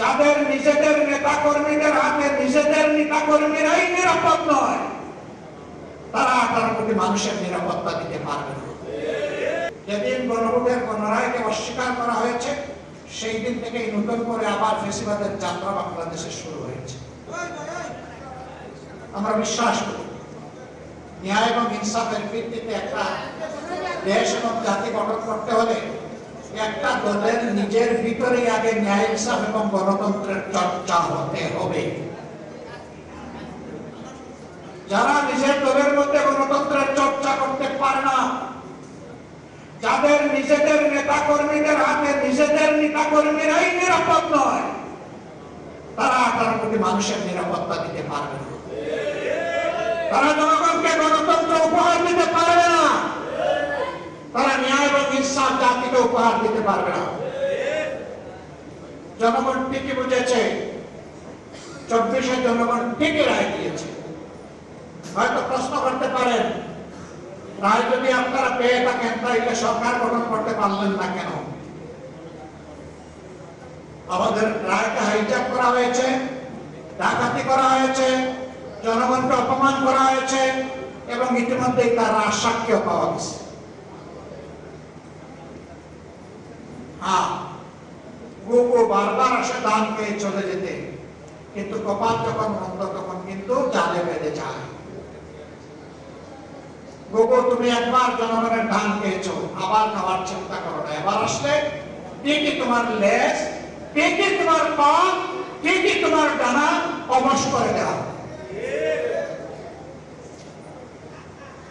যাদের নিজেদের নেতা কর্মীদের হাতে নিজেদের নেতা কর্মীরাই নিরাপদ নয়, তারা 18 কোটি মানুষের নিরাপত্তা দিতে পারবে না। যেদিন গণভোটের গণরায়কে অস্বীকার করা হয়েছে, সেই দিন থেকেই নতুন করে আবার ফ্যাসিবাদের যাত্রা বাংলাদেশে শুরু হয়েছে। আমরা বিশ্বাস করি ন্যায় এবং ইনসাফের ভিত্তিতে একটা দেশ এবং জাতি গঠন করতে হলে একটা দলের নিজের ভিতরেই আগে ন্যায় ইনসাফ এবং গণতন্ত্রের চর্চা হতে হবে। যারা নিজের দলের মধ্যে গণতন্ত্রের চর্চা করতে পারে না, যাদের নিজেদের নেতা কর্মীদের হাতে নিজেদের নেতা কর্মীরাই নিরাপদ নয়, তারা 18 কোটি মানুষের নিরাপত্তা দিতে পারবে না। তারা জনগণকে গণতন্ত্র উপহার দিতে পারবে না, তারা ন্যায় এবং ইনসাফ জাতিকে উপহার দিতে পারবে না। জনগণ ঠিকই বুঝেছে, 24-এ জনগণ ঠিকই রায় দিয়েছে। হয়তো প্রশ্ন করতে পারেন, রায় যদি আপনারা পেয়ে থাকেন তাহলে সরকার গঠন করতে পারলেন না কেন? আমাদের রায়কে হাইজ্যাক করা হয়েছে, ডাকাতি করা হয়েছে, জনগণকে অপমান করা হয়েছে এবং ইতিমধ্যেই তার সাক্ষ্য পাওয়া গেছে। হ্যাঁ, গুগু বারবার আসে দান পেয়ে চলে যেতে, কিন্তু কপাল যখন মন্দ তখন কিন্তু জালে বেঁধে যায়। গুগু, তুমি একবার জনগণের ধান খেয়েছো, আবার খাওয়ার চিন্তা করো না। এবার আসলে ঠিকই তোমার লেজ, ঠিকই তোমার পা, ঠিকই তোমার ডানা অবশ করে দেওয়া।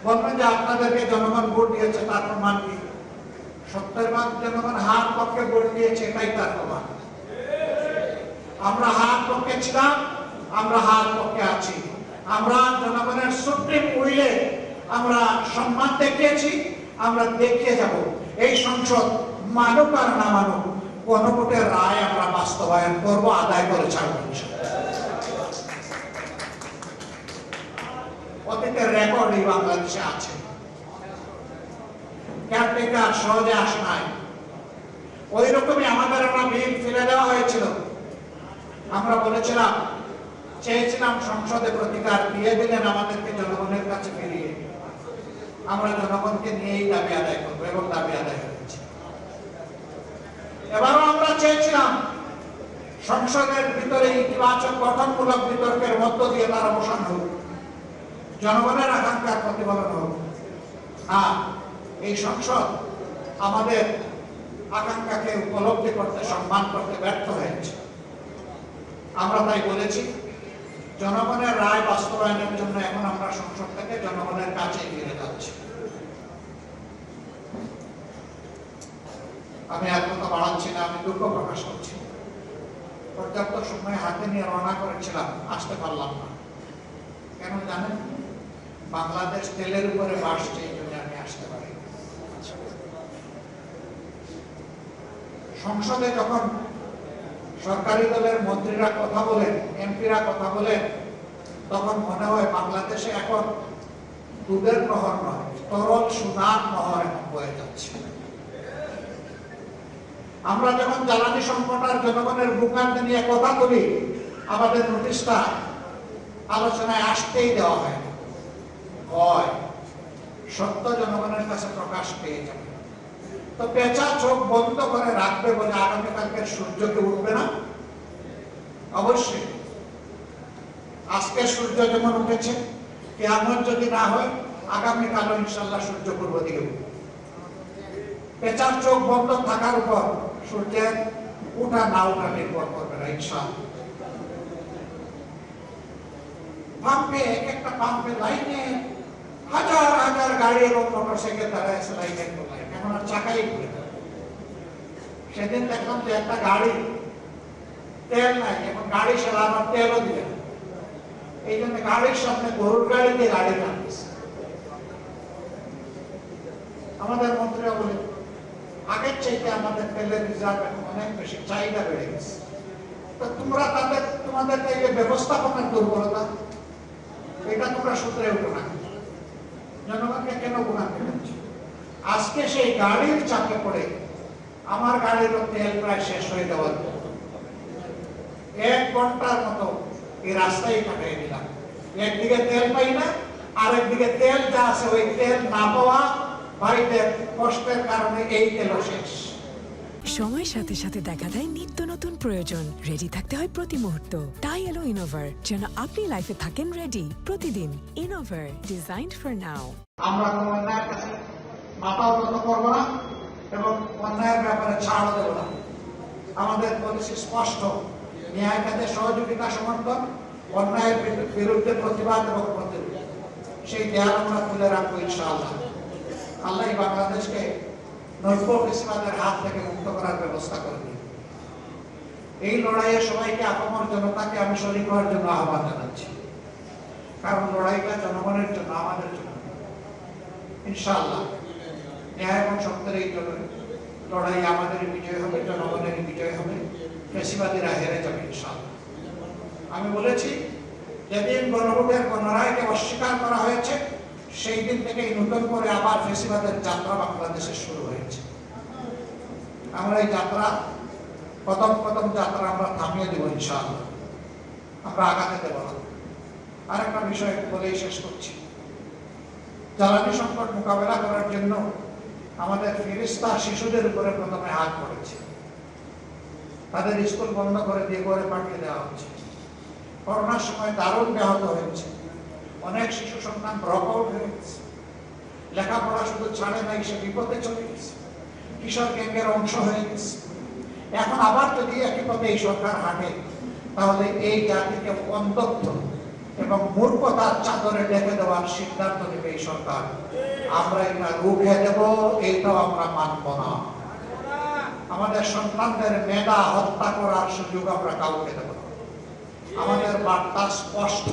বলবেন যে আপনাদেরকে জনগণ ভোট দিয়েছে, তার প্রমাণ কি? 70% জনগণ হার পক্ষে ভোট দিয়েছে, এটাই তার প্রমাণ। আমরা হার পক্ষে ছিলাম, আমরা হার পক্ষে আছি। আমরা জনগণের সুপ্রিম উইলে আমরা সম্মান দেখিয়েছি, আমরা দেখিয়ে যাব। এই সংসদ মানুক আর না মানুক, গণভোটের রায় আমরা বাস্তবায়ন করব, আদায় করে ছাড়ব। অতীতের রেকর্ড এই বাংলাদেশে আছে। কেয়ারটেকার সহজে আসে নাই। ওই রকমই আমাদের একটা বিল ফেলে দেওয়া হয়েছিল। আমরা বলেছিলাম, চেয়েছিলাম সংসদে প্রতিকার, দিয়ে দিলেন আমাদেরকে জনগণের কাছে ফিরিয়ে। আমরা জনগণকে নিয়েই দাবি আদায় করবো এবং দাবি আদায় করেছি। এবারও আমরা চেয়েছিলাম সংসদের ভিতরে ইতিবাচক গঠনমূলক বিতর্কের মধ্য দিয়ে তার অবসান হোক, জনগণের আকাঙ্ক্ষার প্রতিফলন হোক। হ্যাঁ, এই সংসদ আমাদের আকাঙ্ক্ষাকে উপলব্ধি করতে, সম্মান করতে ব্যর্থ হয়েছে। আমরা তাই বলেছি, জনগণের রায় বাস্তবায়নের জন্য এখন আমরা সংসদ থেকে জনগণের কাছে ফিরে যাচ্ছি। আমি আর কথা বাড়াচ্ছি না, আমি দুঃখ প্রকাশ করছি। পর্যাপ্ত সময় হাতে নিয়ে রওনা করেছিলাম, আসতে পারলাম না। কেন জানেন? বাংলাদেশ তেলের উপরে বাসছে, এই জন্য আমি আসতে পারি। সংসদে যখন সরকারি দলের মন্ত্রীরা কথা বলেন, এমপিরা কথা বলেন, তখন মনে হয় বাংলাদেশে এখন দুধের নহর নয়, তরল সুনার নহর এখন বয়ে যাচ্ছে। আমরা যখন জ্বালানি সংকট আর জনগণের ভূখণ্ডে নিয়ে কথা বলি, আমাদের নোটিশটা আলোচনায় আসতেই দেওয়া হয় না। হয় সত্য জনগণের কাছে প্রকাশ পেয়ে যাবে। তো পেঁচা চোখ বন্ধ করে রাখবে বলে আগামীকালকে সূর্যকে উঠবে না? অবশ্যই। আজকে সূর্য যেমন উঠেছে, কিয়ামত যদি না হয়, আগামীকালও ইনশাআল্লাহ সূর্য পূর্ব দিকে উঠবে। পেঁচার চোখ বন্ধ থাকার উপর সূর্যের উঠা না উঠা নির্ভর করবে না ইনশাআল্লাহ। পাম্পে, এক একটা পাম্পে লাইনে হাজার হাজার গাড়ি এবং মোটরসাইকেল দ্বারা এসে লাইনে লাইন, এখন আর চাকাই ঘুরে না। সেদিন দেখলাম যে একটা গাড়ি তেল নাই, এখন গাড়ি চালানোর তেলও দিবে না। এই জন্য গাড়ির সামনে গরুর গাড়ি দিয়ে গাড়ি টানতেছে। আমাদের মন্ত্রীরা বলে, আগের চাইতে আমাদের তেলের রিজার্ভ এখন অনেক বেশি, চাহিদা বেড়ে গেছে। তো তোমরা তোমাদের ব্যবস্থাপনার দুর্বলতা, এটা তোমরা সূত্রে উঠো না। জনগণকে কেন গুণা করছে? আজকে সেই গাড়ির চাপে পড়ে আমার গাড়ির তেল প্রায় শেষ হয়ে যাওয়ার, ঘন্টার মতো এই রাস্তায় কাটিয়ে দিলাম। একদিকে তেল পাই না, আর একদিকে তেল যা আছে ওই তেল না পাওয়া ভাইদের কষ্টের কারণে এই তেল শেষ। সময়ের সাথে সাথে দেখা দেয় নিত্য নতুন প্রয়োজন। রেডি থাকতে হয় প্রতি মুহূর্ত। তাই এলো ইনোভার, যেন আপনি লাইফে থাকেন রেডি প্রতিদিন। Innova, designed for now. আমরা কোনো অন্যায়ের কাছে মাথা উন্নত করবো না এবং অন্যায়ের ব্যাপারে ছাড় দেব না। আমাদের পলিসি স্পষ্ট, ন্যায় খাতে সহযোগিতা সমর্থন, অন্যায়ের বিরুদ্ধে প্রতিবাদ এবং প্রতিরোধ। সেই দেয়াল আমরা তুলে রাখবো ইনশাআল্লাহ। আল্লাহ বাংলাদেশকে নব্য ফেসিবাদের হাত থেকে মুক্ত করার ব্যবস্থা করে দিন। এই লড়াইয়ে সবাইকে আপামর জনতাকে আমি শরীক হওয়ার জন্য আহ্বান জানাচ্ছি, কারণ লড়াইটা জনগণের জন্য, আমাদের জন্য। ইনশাআল্লাহ ন্যায় এবং সত্যের এই লড়াই আমাদের বিজয় হবে, জনগণের বিজয় হবে, ফেসিবাদীরা হেরে যাবে ইনশাআল্লাহ। আমি বলেছি, যেদিন গণভোটের গণরায়কে অস্বীকার করা হয়েছে সেই দিন থেকেই নতুন করে আবার ফেসিবাদের যাত্রা বাংলাদেশে শুরু হয়েছে। আমরা এই যাত্রা কদম কদম যাত্রা আমরা থামিয়ে দেব ইনশাআল্লাহ, আমরা আগাতে দেব না। আরেকটা বিষয় বলেই শেষ করছি, জ্বালানি সংকট মোকাবেলা করার জন্য আমাদের ফিরিস্তা শিশুদের উপরে প্রথমে হাত পড়েছে। তাদের স্কুল বন্ধ করে দিয়ে ঘরে পাঠিয়ে দেওয়া হচ্ছে। করোনার সময় দারুণ ব্যাহত হয়েছে, অনেক শিশু সন্তান ড্রপ আউট হয়ে গেছে, লেখাপড়া শুধু ছাড়ে নাই, সে বিপদে চলে গেছে, কিশোর গ্যাংয়ের অংশ হয়ে গেছে। এখন আবার যদি একই পথে এই সরকার হাঁটে, তাহলে এই জাতিকে অন্ধত্ব এবং মূর্খতার চাদরে ডেকে দেওয়ার সিদ্ধান্ত নেবে এই সরকার। আমরা এটা রুখে দেব, এইটাও আমরা মানব না। আমাদের সন্তানদের মেধা হত্যা করার সুযোগ আমরা কাউকে দেব না। আমাদের বার্তা স্পষ্ট,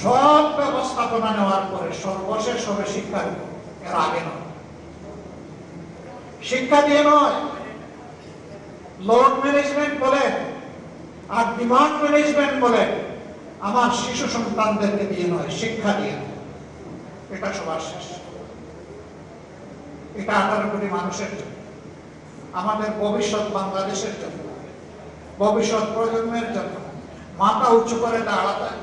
সব ব্যবস্থাপনা নেওয়ার পরে সর্বশেষ হবে শিক্ষা, এর আগে নয়। শিক্ষা দিয়ে নয়, লোড ম্যানেজমেন্ট বলেন আর ডিমান্ড ম্যানেজমেন্ট বলেন, আমার শিশু সন্তানদেরকে দিয়ে নয়, শিক্ষা দিয়ে। এটা সবার শেষ। এটা 18 কোটি মানুষের জন্য, আমাদের ভবিষ্যৎ বাংলাদেশের জন্য, ভবিষ্যৎ প্রজন্মের জন্য, মাথা উঁচু করে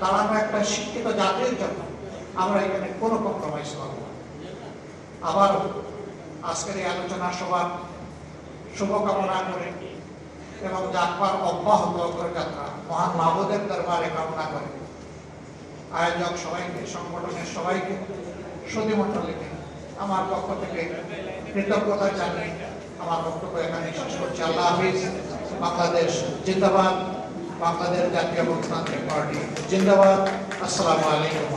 দাঁড়ানো একটা শিক্ষিত জাতির জন্য। আমরা এখানে কোনো কম্প্রোমাইজ করব না। আবার আজকের এই আলোচনা সবার শুভকামনা করে এবং যাত্রার অব্যাহত যাত্রা মহান মাহবুদের দরবারে কামনা করে আয়োজক সবাইকে, সংগঠনের সবাইকে, সুধীমণ্ডলীকে আমার পক্ষ থেকে কৃতজ্ঞতা জানিয়ে আমার বক্তব্য এখানে শেষ করছি। আল্লাহ হাফিজ। বাংলাদেশ জিন্দাবাদ, বাংলাদেশ জাতীয় গণতান্ত্রিক পার্টি জিন্দাবাদ। আসসালামু আলাইকুম।